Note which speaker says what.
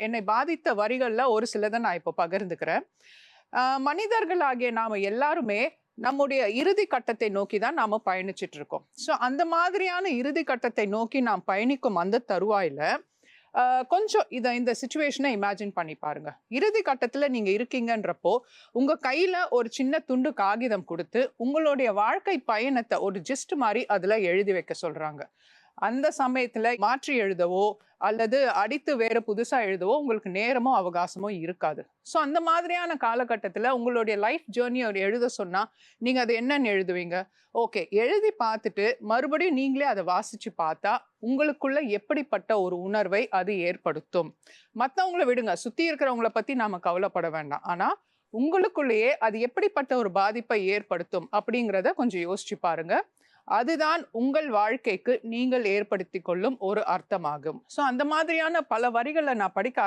Speaker 1: என்னை பாதித்த வரிகள்ல ஒரு சிலத நான் இப்போ பகிர்ந்துக்கிறேன். மனிதர்களாகிய நாம எல்லாருமே நம்முடைய இறுதி கட்டத்தை நோக்கி தான் நாம பயணிச்சுட்டு இருக்கோம். ஸோ அந்த மாதிரியான இறுதி கட்டத்தை நோக்கி நாம் பயணிக்கும் அந்த தருவாயில, கொஞ்சம் இந்த சிச்சுவேஷன இமேஜின் பண்ணி பாருங்க. இறுதி கட்டத்துல நீங்க இருக்கீங்கன்றப்போ, உங்க கையில ஒரு சின்ன துண்டு காகிதம் குடுத்து, உங்களுடைய வாழ்க்கை பயணத்த ஒரு ஜிஸ்ட் மாரி அதுல எழுதி வைக்க சொல்றாங்க. அந்த சமயத்துல மாற்றி எழுதவோ அல்லது அடித்து வேற புதுசா எழுதவோ உங்களுக்கு நேரமோ அவகாசமோ இருக்காது. ஸோ அந்த மாதிரியான காலகட்டத்துல உங்களுடைய லைஃப் ஜேர்னிய எழுத சொன்னா நீங்க அது என்னன்னு எழுதுவீங்க? ஓகே, எழுதி பார்த்துட்டு மறுபடியும் நீங்களே அதை வாசிச்சு பார்த்தா உங்களுக்குள்ள எப்படிப்பட்ட ஒரு உணர்வை அது ஏற்படுத்தும்? மத்தவங்கள விடுங்க, சுத்தி இருக்கிறவங்கள பத்தி நாம கவலைப்பட வேண்டாம். ஆனா உங்களுக்குள்ளேயே அது எப்படிப்பட்ட ஒரு பாதிப்பை ஏற்படுத்தும் அப்படிங்கிறத கொஞ்சம் யோசிச்சு பாருங்க. அதுதான் உங்கள் வாழ்க்கைக்கு நீங்கள் ஏற்படுத்திக் கொள்ளும் ஒரு அர்த்தமாகும். ஸோ அந்த மாதிரியான பல வரிகள நான் படிக்க